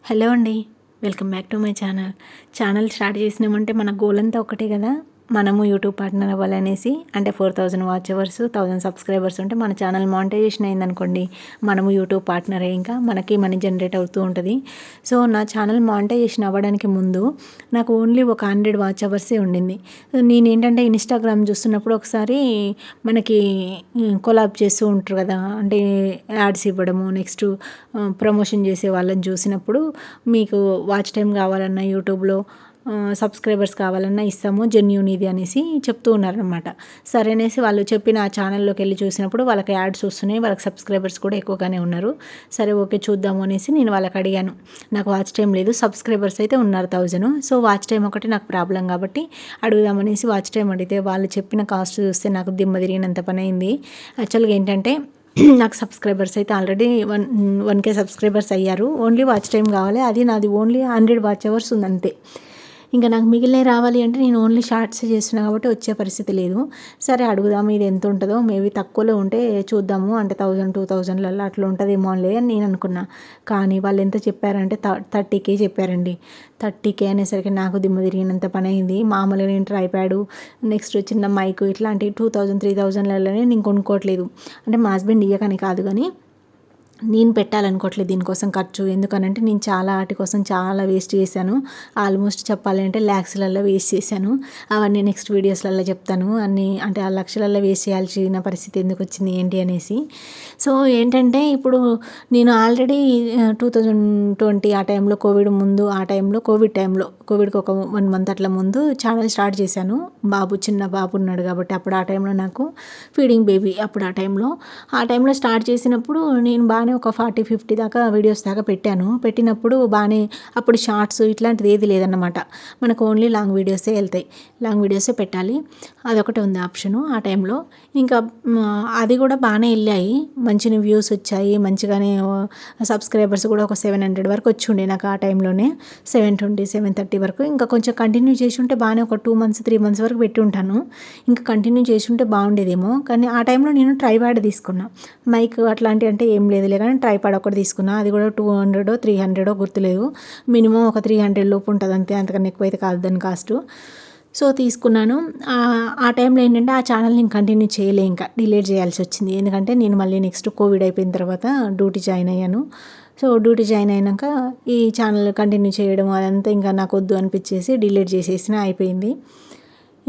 Hello అండి. Welcome back to my channel start చేసినామంటే మన గోల్ అంతా ఒకటే కదా. మనము యూట్యూబ్ పార్ట్నర్ అవ్వాలనేసి. అంటే 4000 వాచ్ అవర్స్ 1000 సబ్స్క్రైబర్స్ ఉంటే మన ఛానల్ మానిటైజేషన్ అయిందనుకోండి, మనము యూట్యూబ్ పార్ట్నరే, ఇంకా మనకి మనీ జనరేట్ అవుతూ ఉంటుంది. సో నా ఛానల్ మానిటైజేషన్ అవ్వడానికి ముందు నాకు ఓన్లీ ఒక 100 వాచ్ అవర్సే ఉండింది. నేనేంటంటే ఇన్స్టాగ్రామ్ చూస్తున్నప్పుడు ఒకసారి మనకి కొలాబ్ చేస్తూ ఉంటారు కదా, అంటే యాడ్స్ ఇవ్వడము, నెక్స్ట్ ప్రమోషన్ చేసే వాళ్ళని చూసినప్పుడు మీకు వాచ్ టైం కావాలన్నా యూట్యూబ్లో సబ్స్క్రైబర్స్ కావాలన్నా ఇస్తాము, జెన్యూన్ ఇది అనేసి చెప్తూ ఉన్నారనమాట. సరే అనేసి వాళ్ళు చెప్పిన ఆ ఛానల్లోకి వెళ్ళి చూసినప్పుడు వాళ్ళకి యాడ్స్ వస్తున్నాయి, వాళ్ళకి సబ్స్క్రైబర్స్ కూడా ఎక్కువగానే ఉన్నారు. సరే ఓకే చూద్దాము అనేసి నేను వాళ్ళకి అడిగాను. నాకు వాచ్ టైం లేదు, సబ్స్క్రైబర్స్ అయితే ఉన్నారు 1000. సో వాచ్ టైం ఒకటి నాకు ప్రాబ్లం కాబట్టి అడుగుదామనేసి వాచ్ టైం అడిగితే వాళ్ళు చెప్పిన కాస్ట్ చూస్తే నాకు దిమ్మ తిరిగినంత పని అయింది. యాక్చువల్గా ఏంటంటే నాకు సబ్స్క్రైబర్స్ అయితే ఆల్రెడీ 1K సబ్స్క్రైబర్స్ అయ్యారు. ఓన్లీ వాచ్ టైం కావాలి, అది నాది ఓన్లీ 100 వాచ్ అవర్స్ ఉంది అంతే. ఇంకా నాకు మిగిలినవి రావాలి అంటే నేను ఓన్లీ షార్ట్స్ చేస్తున్నా కాబట్టి వచ్చే పరిస్థితి లేదు. సరే అడుగుదాము ఇది ఎంత ఉంటుందో, మేబీ తక్కువలో ఉంటే చూద్దాము, అంటే 1000-2000లలో అట్లా ఉంటుందేమో అని నేను అనుకున్నా. కానీ వాళ్ళు ఎంత చెప్పారంటే 30K చెప్పారండి. 30K అనేసరికి నాకు దిమ్మ తిరిగినంత పని అయింది. మామూలుగా నేను ట్రైప్యాడ్, నెక్స్ట్ చిన్న మైక్ ఇట్లాంటి 2000-3000లలోనే నేను కొనుక్కోవట్లేదు. అంటే మా హస్బెండ్ ఇయ్యకని కాదు, కానీ నేను పెట్టాలనుకోవట్లేదు దీనికోసం ఖర్చు. ఎందుకనంటే నేను వాటి కోసం చాలా వేస్ట్ చేశాను. ఆల్మోస్ట్ చెప్పాలంటే ల్యాక్స్లలో వేస్ట్ చేశాను. అవన్నీ నెక్స్ట్ వీడియోస్లలో చెప్తాను. అన్నీ అంటే ఆ లక్షలలో వేస్ట్ చేయాల్సిన పరిస్థితి ఎందుకు వచ్చింది ఏంటి అనేసి. సో ఏంటంటే ఇప్పుడు నేను ఆల్రెడీ 2020 ఆ టైంలో కోవిడ్కి ఒక 1 మంత్ అట్లా ముందు ఛానల్ స్టార్ట్ చేశాను. చిన్న బాబు ఉన్నాడు కాబట్టి అప్పుడు ఆ టైంలో నాకు ఫీడింగ్ బేబీ, అప్పుడు ఆ టైంలో స్టార్ట్ చేసినప్పుడు నేను బాగానే ఒక 40-50 దాకా వీడియోస్ దాకా పెట్టినప్పుడు బాగానే. అప్పుడు షార్ట్స్ ఇట్లాంటిది ఏది లేదన్నమాట, మనకు ఓన్లీ లాంగ్ వీడియోసే వెళ్తాయి, లాంగ్ వీడియోసే పెట్టాలి, అదొకటి ఉంది ఆప్షను ఆ టైంలో. ఇంకా అది కూడా బాగానే వెళ్ళాయి, మంచిగా వ్యూస్ వచ్చాయి, మంచిగానే సబ్స్క్రైబర్స్ కూడా ఒక 700 వరకు వచ్చి ఉండే నాకు ఆ టైంలోనే, 720-730 వరకు. ఇంకా కొంచెం కంటిన్యూ చేసి ఉంటే బాగానే ఒక 2 months 3 months వరకు పెట్టి ఉంటాను. ఇంకా కంటిన్యూ చేసి ఉంటే బాగుండేదేమో. కానీ ఆ టైంలో నేను ట్రైప్యాడ్ తీసుకున్నా, మైక్ అట్లాంటివి అంటే ఏం లేదులే, కానీ ట్రైప్యాడ్ ఒకటి తీసుకున్నా. అది కూడా 200-300 గుర్తులేదు, మినిమం ఒక 300 లోపు ఉంటుంది అంతే, అంతకన్నా ఎక్కువైతే కాదు దాని కాస్ట్. సో తీసుకున్నాను. ఆ టైంలో ఏంటంటే ఆ ఛానల్ నేను కంటిన్యూ చేయలే, ఇంకా డిలీట్ చేయాల్సి వచ్చింది. ఎందుకంటే నేను మళ్ళీ నెక్స్ట్ కోవిడ్ అయిపోయిన తర్వాత డ్యూటీ జాయిన్ అయ్యాను. సో డ్యూటీ జాయిన్ అయినాక ఈ ఛానల్ కంటిన్యూ చేయడం అదంతా ఇంకా నాకు వద్దు అనిపించేసి డిలీట్ చేసేసిన, అయిపోయింది.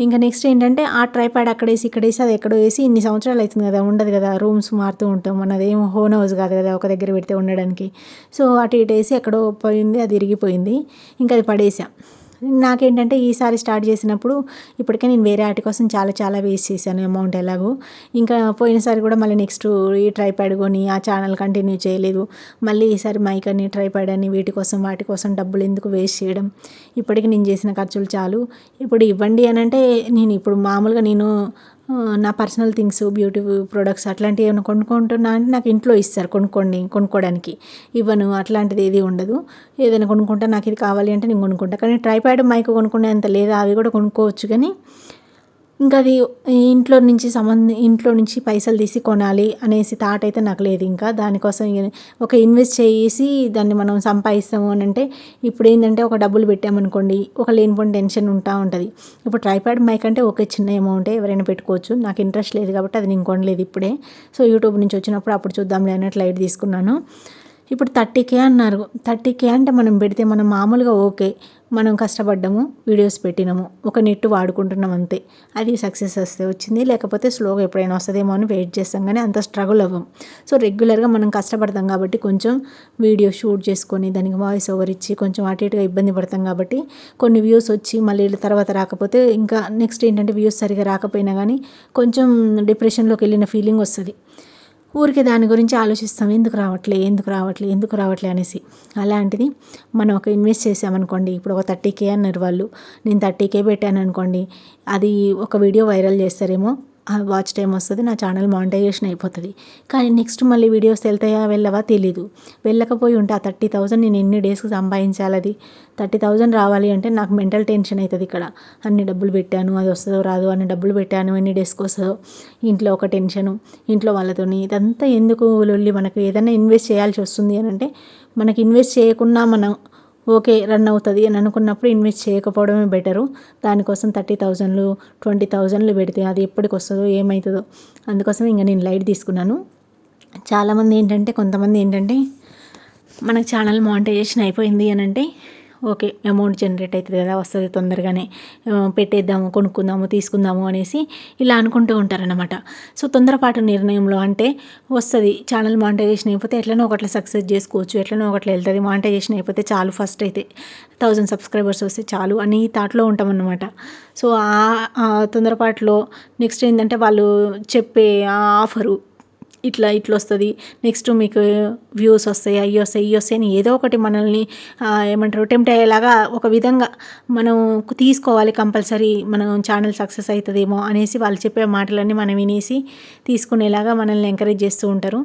ఇంకా నెక్స్ట్ ఏంటంటే ఆ ట్రైప్యాడ్ అక్కడేసి ఇక్కడేసి అది ఎక్కడో వేసి ఇన్ని సంవత్సరాలు అవుతుంది కదా, ఉండదు కదా, రూమ్స్ మారుతూ ఉంటాం, మనదేం హోన్ హౌస్ కాదు కదా ఒక దగ్గర పెడితే ఉండడానికి. సో అటు ఇటు వేసి ఎక్కడో పోయింది, అది ఇరిగిపోయింది, ఇంకా అది పడేసా. నాకేంటంటే ఈసారి స్టార్ట్ చేసినప్పుడు ఇప్పటికే నేను వేరే వాటి కోసం చాలా చాలా వేస్ట్ చేశాను అమౌంట్ ఎలాగో. ఇంకా పోయినసారి కూడా మళ్ళీ నెక్స్ట్ ఈ ట్రైప్యాడ్ కొని ఆ ఛానల్ కంటిన్యూ చేయలేదు. మళ్ళీ ఈసారి మైక్ అని ట్రైప్యాడ్ అని వాటి కోసం డబ్బులు ఎందుకు వేస్ట్ చేయడం, ఇప్పటికి నేను చేసిన ఖర్చులు చాలు. ఇప్పుడు ఇవ్వండి అని అంటే నేను ఇప్పుడు మామూలుగా నా పర్సనల్ థింగ్స్, బ్యూటీ ప్రొడక్ట్స్ అట్లాంటివి ఏమైనా కొనుక్కుంటున్నా అంటే నాకు ఇంట్లో ఇస్తారు కొనుక్కోవడానికి. ఇవ్వను, అట్లాంటిది ఏది ఉండదు. ఏదైనా కొనుక్కుంటా, నాకు ఇది కావాలి అంటే నేను కొనుక్కుంటా. కానీ ట్రైప్యాడ్ మైక్ కొనుక్కునేంత లేదా, అవి కూడా కొనుక్కోవచ్చు. కానీ ఇంకా అది ఇంట్లో నుంచి పైసలు తీసి కొనాలి అనేసి థాట్ అయితే నాకు లేదు. ఇంకా దానికోసం ఒక ఇన్వెస్ట్ చేసి దాన్ని మనం సంపాదిస్తాము అని అంటే, ఇప్పుడు ఏంటంటే ఒక డబ్బులు పెట్టామనుకోండి, ఒక లేనిపోని టెన్షన్ ఉంటుంది. ఇప్పుడు ట్రైప్యాడ్ మైక్ అంటే ఒక చిన్న అమౌంటే, ఎవరైనా పెట్టుకోవచ్చు. నాకు ఇంట్రెస్ట్ లేదు కాబట్టి అది నేను కొనలేదు ఇప్పుడే. సో యూట్యూబ్ నుంచి వచ్చినప్పుడు అప్పుడు చూద్దాంలే అన్నట్లు లైట్ తీసుకున్నాను. ఇప్పుడు 30K అన్నారు. 30K అంటే మనం పెడితే మనం మామూలుగా ఓకే, మనం కష్టపడ్డాము, వీడియోస్ పెట్టినాము, ఒక నెట్ వాడుకుంటున్నాం అంతే. అది సక్సెస్ వస్తే వచ్చింది, లేకపోతే స్లోగా ఎప్పుడైనా వస్తుందేమో అని వెయిట్ చేస్తాం, కానీ అంత స్ట్రగుల్ అవ్వం. సో రెగ్యులర్గా మనం కష్టపడతాం కాబట్టి కొంచెం వీడియో షూట్ చేసుకొని దానికి వాయిస్ ఓవర్ ఇచ్చి కొంచెం అటు ఇటుగా ఇబ్బంది పడతాం కాబట్టి కొన్ని వ్యూస్ వచ్చి మళ్ళీ తర్వాత రాకపోతే, ఇంకా నెక్స్ట్ ఏంటంటే వ్యూస్ సరిగా రాకపోయినా కానీ కొంచెం డిప్రెషన్లోకి వెళ్ళిన ఫీలింగ్ వస్తుంది. ఊరికే దాని గురించి ఆలోచిస్తాం, ఎందుకు రావట్లే అనేసి. అలాంటిది మనం ఒక ఇన్వెస్ట్ చేసామనుకోండి, ఇప్పుడు ఒక 30K అన్నారు వాళ్ళు, నేను 30K పెట్టాను అనుకోండి, అది ఒక వీడియో వైరల్ చేస్తారేమో, వాచ్ టైం వస్తుంది, నా ఛానల్ మానిటైజేషన్ అయిపోతుంది. కానీ నెక్స్ట్ మళ్ళీ వీడియోస్ వెళ్తాయా వెళ్ళవా తెలీదు. వెళ్ళకపోయి ఉంటే ఆ 30,000 నేను ఎన్ని డేస్కి సంపాదించాలి? అది 30,000 రావాలి అంటే నాకు మెంటల్ టెన్షన్ అవుతుంది. ఇక్కడ అన్ని డబ్బులు పెట్టాను, అది వస్తుందో రాదు, అన్ని డబ్బులు పెట్టాను, ఎన్ని డేస్కి వస్తుందో, ఇంట్లో ఒక టెన్షను, ఇంట్లో వాళ్ళతోని ఇదంతా ఎందుకు లొల్లి. మనకు ఏదైనా ఇన్వెస్ట్ చేయాల్సి వస్తుంది అని అంటే మనకి ఇన్వెస్ట్ చేయకుండా మనం ఓకే రన్ అవుతుంది అని అనుకున్నప్పుడు ఇన్వెస్ట్ చేయకపోవడమే బెటరు. దానికోసం 30,000 20,000 పెడితే అది ఎప్పటికి వస్తుందో ఏమవుతుందో. అందుకోసం ఇంకా నేను లైట్ తీసుకున్నాను. కొంతమంది ఏంటంటే మనకు ఛానల్ మానిటైజేషన్ అయిపోయింది అని అంటే ఓకే అమౌంట్ జనరేట్ అవుతుంది కదా, వస్తుంది తొందరగానే, పెట్టేద్దాము, కొనుక్కుందాము, తీసుకుందాము అనేసి ఇలా అనుకుంటూ ఉంటారనమాట. సో తొందరపాటు నిర్ణయంలో అంటే వస్తుంది ఛానల్ మానిటైజేషన్ అయిపోతే ఎట్లనో ఒకట్లా సక్సెస్ చేసుకోవచ్చు, ఎట్లనో ఒకట్లా వెళ్తుంది, మానిటైజేషన్ అయిపోతే చాలు, ఫస్ట్ అయితే 1000 సబ్స్క్రైబర్స్ వస్తే చాలు అని థాట్లో ఉంటామన్నమాట. సో ఆ తొందరపాటులో నెక్స్ట్ ఏంటంటే వాళ్ళు చెప్పే ఆ ఆఫరు ఇట్లా వస్తుంది, నెక్స్ట్ మీకు వ్యూస్ వస్తాయి, అవి వస్తాయి, ఇవి వస్తాయి అని ఏదో ఒకటి మనల్ని టెంప్ట్ అయ్యేలాగా ఒక విధంగా మనం తీసుకోవాలి కంపల్సరీ, మనం ఛానల్ సక్సెస్ అవుతుందేమో అనేసి వాళ్ళు చెప్పే మాటలన్నీ మనం వినేసి తీసుకునేలాగా మనల్ని ఎంకరేజ్ చేస్తూ ఉంటారు.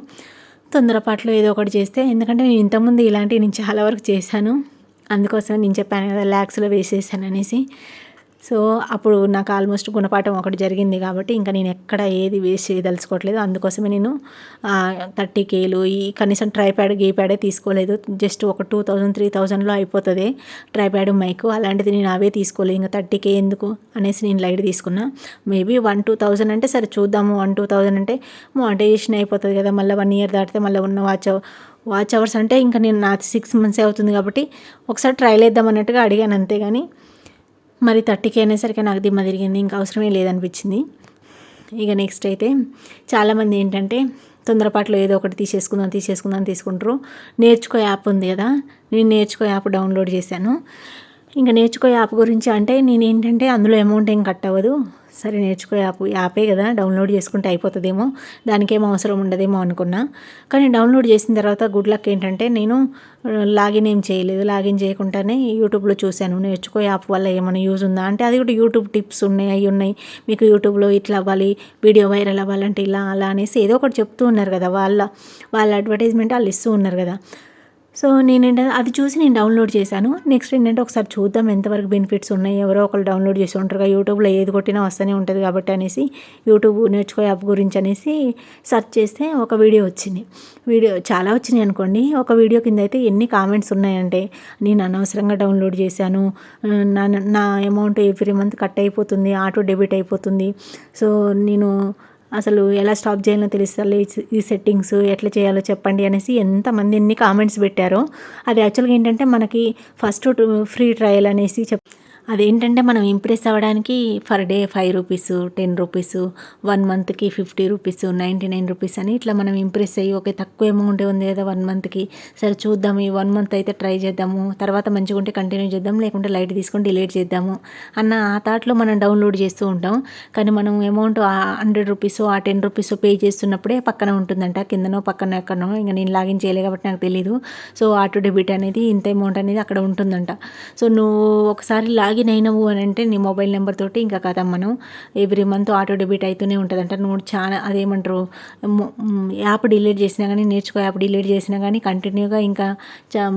తొందరపాటులో ఏదో ఒకటి చేస్తే, ఎందుకంటే నేను ఇంతకుముందు ఇలాంటివి నేను చాలా వరకు చేశాను. అందుకోసమే నేను చెప్పాను కదా ల్యాక్స్లో వేసేసాను అనేసి. సో అప్పుడు నాకు ఆల్మోస్ట్ గుణపాఠం ఒకటి జరిగింది కాబట్టి ఇంకా నేను ఎక్కడ ఏది వేస్ట్ చేయదలుచుకోవట్లేదు. అందుకోసమే నేను 30Kలు ఈ కనీసం ట్రైప్యాడ్ గీప్యాడే తీసుకోలేదు. జస్ట్ ఒక 2,000 3,000లో అయిపోతుంది ట్రైప్యాడ్ మైక్. అలాంటిది నేను అవే తీసుకోలేదు. ఇంకా 30K ఎందుకు అనేసి నేను లైట్ తీసుకున్నా. మేబీ 1-2,000 అంటే సరే చూద్దాము, 1-2,000 అంటే మానిటైజేషన్ అయిపోతుంది కదా, మళ్ళీ 1 year దాటితే మళ్ళీ ఉన్న వాచ్ అవర్స్ అంటే ఇంకా నేను నా 6 months అవుతుంది కాబట్టి ఒకసారి ట్రైల్ వేద్దాం అన్నట్టుగా అడిగాను, అంతేగాని మరి 30K అనేసరికి నాకు దిమ్మ తిరిగింది, ఇంకా అవసరమే లేదనిపించింది. ఇక నెక్స్ట్ అయితే చాలామంది ఏంటంటే తొందరపాటులో ఏదో ఒకటి తీసేసుకుందాం తీసుకుంటారు. నేర్చుకో యాప్ ఉంది కదా, నేను నేర్చుకో యాప్ డౌన్లోడ్ చేశాను. ఇంకా నేర్చుకో యాప్ గురించి అంటే నేను ఏంటంటే అందులో అమౌంట్ ఏం కట్ అవ్వదు, సరే నేర్చుకో యాపే కదా డౌన్లోడ్ చేసుకుంటే అయిపోతుందేమో, దానికేమో అవసరం ఉండదేమో అనుకున్నా. కానీ డౌన్లోడ్ చేసిన తర్వాత గుడ్ లక్ ఏంటంటే నేను లాగిన్ ఏం చేయలేదు. లాగిన్ చేయకుండానే యూట్యూబ్లో చూశాను నేర్చుకో యాప్ వల్ల ఏమైనా యూజ్ ఉందా అంటే అది కూడా యూట్యూబ్ టిప్స్ ఉన్నాయి, అవి ఉన్నాయి. మీకు యూట్యూబ్లో ఇట్లా అవ్వాలి, వీడియో వైరల్ అవ్వాలంటే ఇలా అలా అనేసి ఏదో ఒకటి చెప్తూ ఉన్నారు కదా, వాళ్ళ అడ్వర్టైజ్మెంట్ వాళ్ళు ఇస్తూ ఉన్నారు కదా. సో నేనేంటంటే అది చూసి నేను డౌన్లోడ్ చేశాను. నెక్స్ట్ ఏంటంటే ఒకసారి చూద్దాం ఎంతవరకు బెనిఫిట్స్ ఉన్నాయి, ఎవరో ఒకరు డౌన్లోడ్ చేసి ఉంటారు, యూట్యూబ్లో ఏది కొట్టినా వస్తూనే ఉంటుంది కాబట్టి అనేసి యూట్యూబ్ నేర్చుకో యాప్ గురించి అనేసి సెర్చ్ చేస్తే ఒక వీడియో వచ్చింది. వీడియో చాలా వచ్చినాయి అనుకోండి. ఒక వీడియో కింద అయితే ఎన్ని కామెంట్స్ ఉన్నాయంటే నేను అనవసరంగా డౌన్లోడ్ చేశాను, నా అమౌంట్ ఎవ్రీ మంత్ కట్ అయిపోతుంది, ఆటో డెబిట్ అయిపోతుంది, సో నేను అసలు ఎలా స్టాప్ చేయాలో తెలుస్తలే, ఈ సెట్టింగ్స్ ఎట్లా చేయాలో చెప్పండి అనేసి ఎంతమంది ఎన్ని కామెంట్స్ పెట్టారో. అది యాక్చువల్గా ఏంటంటే మనకి ఫస్ట్ ఫ్రీ ట్రయల్ అనేసి అదేంటంటే మనం ఇంప్రెస్ అవ్వడానికి ఫర్ డే 5 రూపీస్, 10 రూపీస్, 1 మంత్కి 50 రూపీస్, 99 రూపీస్ అని ఇట్లా మనం ఇంప్రెస్ అయ్యి ఓకే తక్కువ అమౌంట్ ఉంది కదా 1 మంత్కి, సరే చూద్దాము ఈ 1 మంత్ అయితే ట్రై చేద్దాము, తర్వాత మంచిగా ఉంటే కంటిన్యూ చేద్దాం, లేకుంటే లైట్ తీసుకొని డిలీట్ చేద్దాము అన్న ఆ థాట్లో మనం డౌన్లోడ్ చేస్తూ ఉంటాం. కానీ మనం అమౌంట్ 100 రూపీస్, ఆ 10 రూపీస్ పే చేస్తున్నప్పుడే పక్కన ఉంటుందంట, కిందనో పక్కన ఎక్కడనో, ఇంకా నేను లాగిన్ చేయలే కాబట్టి నాకు తెలీదు. సో ఆటో డెబిట్ అనేది ఇంత అమౌంట్ అనేది అక్కడ ఉంటుందంట. సో నువ్వు ఒకసారి లాగిన్ అయినవు అని అంటే నీ మొబైల్ నెంబర్ తోటి ఇంకా కదా మనం ఎవ్రీ మంత్ ఆటో డెబిట్ అవుతూనే ఉంటుందంట. నువ్వు చాలా అదేమంటారు యాప్ డిలీట్ చేసినా కానీ, నేర్చుకో యాప్ డిలీట్ చేసినా కానీ కంటిన్యూగా ఇంకా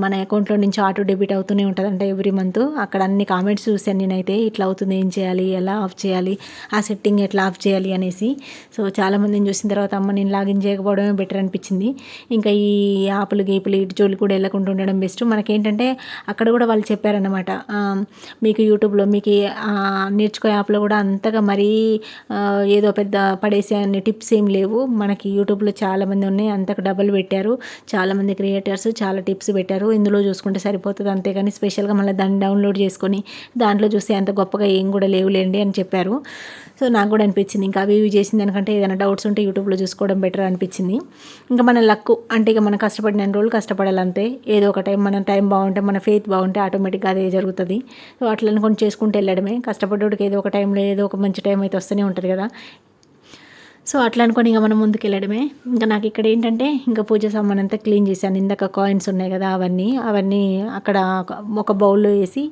మన అకౌంట్లో నుంచి ఆటో డెబిట్ అవుతూనే ఉంటుందంట ఎవ్రీ మంత్. అక్కడ అన్ని కామెంట్స్ చూశాను నేనైతే, ఇట్లా అవుతుంది, ఏం చేయాలి, ఎలా ఆఫ్ చేయాలి, ఆ సెట్టింగ్ ఎట్లా ఆఫ్ చేయాలి అనేసి. సో చాలామందిని చూసిన తర్వాత నేను లాగిన్ చేయకపోవడమే బెటర్ అనిపించింది. ఇంకా ఈ యాప్లు గీపులు ఇటు జోలి కూడా వెళ్ళకుండా ఉండడం బెస్ట్. మనకేంటంటే అక్కడ కూడా వాళ్ళు చెప్పారన్నమాట, మీకు యూట్యూబ్లో మీకు నేర్చుకో యాప్లో కూడా అంతగా మరీ ఏదో పెద్ద పడేసే అన్ని టిప్స్ ఏం లేవు. మనకి యూట్యూబ్లో చాలామంది ఉన్నాయి, అంతకు డబ్బులు పెట్టారు, చాలామంది క్రియేటర్స్ చాలా టిప్స్ పెట్టారు, ఇందులో చూసుకుంటే సరిపోతుంది, అంతేగాని స్పెషల్గా మళ్ళీ దాన్ని డౌన్లోడ్ చేసుకొని దాంట్లో చూస్తే అంత గొప్పగా ఏం కూడా లేవులేండి అని చెప్పారు. సో నాకు కూడా అనిపించింది ఇంకా అవి ఇవి చేసిన దానికంటే ఏదైనా డౌట్స్ ఉంటే యూట్యూబ్లో చూసుకోవడం బెటర్ అనిపించింది. ఇంకా మన లక్ అంటే ఇక మనం కష్టపడిన రోజులు కష్టపడాలంతే, ఏదో ఒక టైం మన టైం బాగుంటే, మన ఫెయిత్ బాగుంటే ఆటోమేటిక్గా అదే జరుగుతుంది. సో అట్లా అనుకొని చేసుకుంటూ వెళ్ళడమే. కష్టపడ్డోడికి ఏదో ఒక టైంలో ఏదో ఒక మంచి టైం అయితే వస్తూనే ఉంటుంది కదా. సో అట్లా అనుకొని ఇంకా మనం ముందుకు వెళ్ళడమే. ఇంకా నాకు ఇక్కడ ఏంటంటే ఇంకా పూజ సామాన్ అంతా క్లీన్ చేశాను. ఇందాక కాయిన్స్ ఉన్నాయి కదా అవన్నీ అక్కడ ఒక బౌల్లో వేసి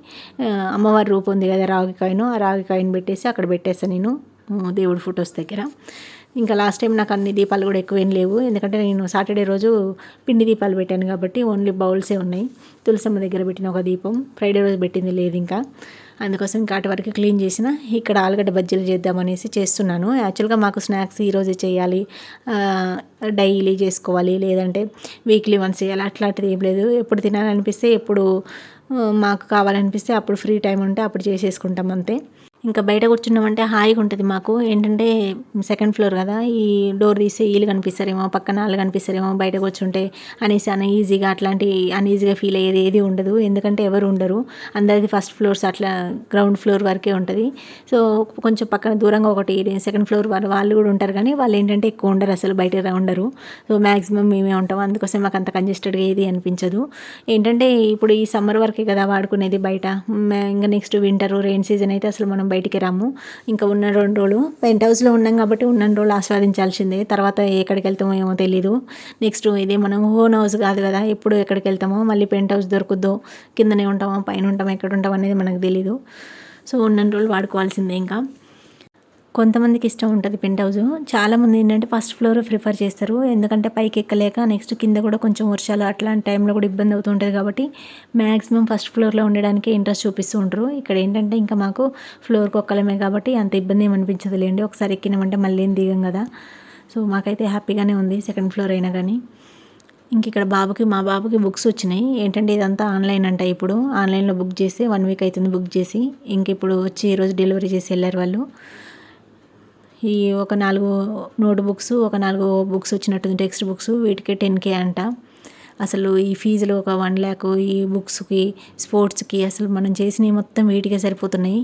అమ్మవారి రూపం ఉంది కదా రాగి కాయిన్, ఆ రాగి కాయిన్ పెట్టేసి అక్కడ పెట్టేసాను నేను. దేవుడి ఫొటోస్ దగ్గర. ఇంకా లాస్ట్ టైం నాకు అన్ని దీపాలు కూడా ఎక్కువేం లేవు, ఎందుకంటే నేను సాటర్డే రోజు పిండి దీపాలు పెట్టాను కాబట్టి ఓన్లీ బౌల్సే ఉన్నాయి. తులసమ్మ దగ్గర పెట్టిన ఒక దీపం, ఫ్రైడే రోజు పెట్టింది లేదు ఇంకా, అందుకోసం ఇంకా అటు వరకు క్లీన్ చేసిన. ఇక్కడ ఆలుగడ్డ బజ్జీలు చేద్దామనేసి చేస్తున్నాను. యాక్చువల్గా మాకు స్నాక్స్ ఈరోజు చేయాలి, డైలీ చేసుకోవాలి, లేదంటే వీక్లీ వన్స్ చేయాలి, అట్లాంటిది ఏం లేదు. ఎప్పుడు తినాలనిపిస్తే, ఎప్పుడు మాకు కావాలనిపిస్తే అప్పుడు ఫ్రీ టైం ఉంటే అప్పుడు చేసేసుకుంటాం అంతే. ఇంకా బయట కూర్చున్నామంటే హాయిగా ఉంటుంది మాకు. ఏంటంటే సెకండ్ ఫ్లోర్ కదా, ఈ డోర్ తీస్తే వీళ్ళు కనిపిస్తారేమో, పక్కన వాళ్ళు కనిపిస్తారేమో బయట కూర్చుంటే అనేసి ఈజీగా అట్లాంటి అన్ఈజీగా ఫీల్ అయ్యేది ఏది ఉండదు. ఎందుకంటే ఎవరు ఉండరు, అందరిది ఫస్ట్ ఫ్లోర్స్, అట్లా గ్రౌండ్ ఫ్లోర్ వరకే ఉంటుంది. సో కొంచెం పక్కన దూరంగా ఒకటి సెకండ్ ఫ్లోర్ వాళ్ళు కూడా ఉంటారు, కానీ వాళ్ళు ఏంటంటే ఎక్కువ ఉండరు, అసలు బయట ఉండరు. సో మ్యాక్సిమం మేమే ఉంటాం, అందుకోసం మాకు అంత కంజెస్టెడ్గా ఏది అనిపించదు. ఏంటంటే ఇప్పుడు ఈ సమ్మర్ వరకే కదా వాడుకునేది బయట, ఇంకా నెక్స్ట్ వింటర్ రెయిన్ సీజన్ అయితే అసలు మనం బయటికి రాము. ఇంకా ఉన్న 2 రోజులు పెంట్ హౌస్లో ఉన్నాం కాబట్టి ఉన్న రోజులు ఆస్వాదించాల్సిందే, తర్వాత ఎక్కడికి వెళ్తామో ఏమో తెలీదు. నెక్స్ట్ ఇదే మనం ఓన్ హౌస్ కాదు కదా, ఎప్పుడు ఎక్కడికి వెళ్తామో, మళ్ళీ పెంట్ హౌస్ దొరుకుద్దో, కిందనే ఉంటామో పైన ఉంటామో ఎక్కడ ఉంటామో అనేది మనకు తెలీదు. సో ఉన్న రోజులు వాడుకోవాల్సిందే. ఇంకా కొంతమందికి ఇష్టం ఉంటుంది పెంట్ హౌస్, చాలామంది ఏంటంటే ఫస్ట్ ఫ్లోర్ ప్రిఫర్ చేస్తారు, ఎందుకంటే పైకి ఎక్కలేక నెక్స్ట్ కింద కూడా కొంచెం వర్షాలు అట్లాంటి టైంలో కూడా ఇబ్బంది అవుతుంటుంది కాబట్టి మ్యాక్సిమం ఫస్ట్ ఫ్లోర్లో ఉండడానికి ఇంట్రెస్ట్ చూపిస్తూ ఉంటారు. ఇక్కడ ఏంటంటే ఇంకా మాకు ఫ్లోర్కి ఒక్కలమే కాబట్టి అంత ఇబ్బంది ఏమి అనిపించదులేండి, ఒకసారి ఎక్కినామంటే మళ్ళీ ఏం దిగం కదా. సో మాకైతే హ్యాపీగానే ఉంది సెకండ్ ఫ్లోర్ అయినా కానీ. ఇంక ఇక్కడ మా బాబుకి బుక్స్ వచ్చినాయి. ఏంటంటే ఇదంతా ఆన్లైన్ అంట, ఇప్పుడు ఆన్లైన్లో బుక్ చేసి 1 వీక్ అవుతుంది బుక్ చేసి, ఇంక ఇప్పుడు వచ్చి ఈరోజు డెలివరీ చేసి వెళ్ళారు వాళ్ళు. ఈ ఒక 4 నోట్ బుక్స్, ఒక 4 బుక్స్ వచ్చినట్టుంది, టెక్స్ట్ బుక్స్, వీటికి 10K అంట. అసలు ఈ ఫీజులు ఒక 1 lakh, ఈ బుక్స్కి, స్పోర్ట్స్కి, అసలు మనం చేసినవి మొత్తం వీటికే సరిపోతున్నాయి.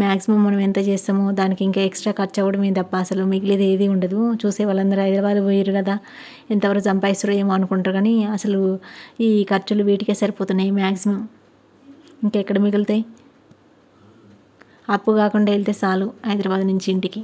మ్యాక్సిమం మనం ఎంత చేస్తామో దానికి ఇంకా ఎక్స్ట్రా ఖర్చు అవ్వడమే తప్ప అసలు మిగిలేది ఏది ఉండదు. చూసే వాళ్ళందరూ హైదరాబాద్ పోయారు కదా, ఎంతవరకు సంపాదిస్తారో ఏమో అనుకుంటారు, కానీ అసలు ఈ ఖర్చులు వీటికే సరిపోతున్నాయి మ్యాక్సిమం. ఇంకెక్కడ మిగులుతాయి? అప్పు కాకుండా వెళ్తే చాలు హైదరాబాద్ నుంచి ఇంటికి.